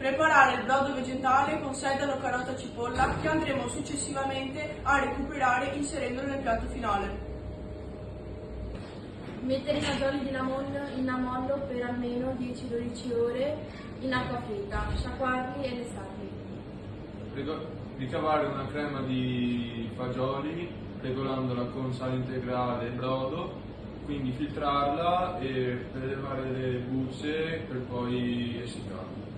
Preparare il brodo vegetale con sedano, carota e cipolla che andremo successivamente a recuperare inserendolo nel piatto finale. Mettere i fagioli in ammollo per almeno 10-12 ore in acqua fredda, sciacquarli e lessarli. Ricavare una crema di fagioli regolandola con sale integrale e brodo, quindi filtrarla e prelevare le bucce per poi essiccarla.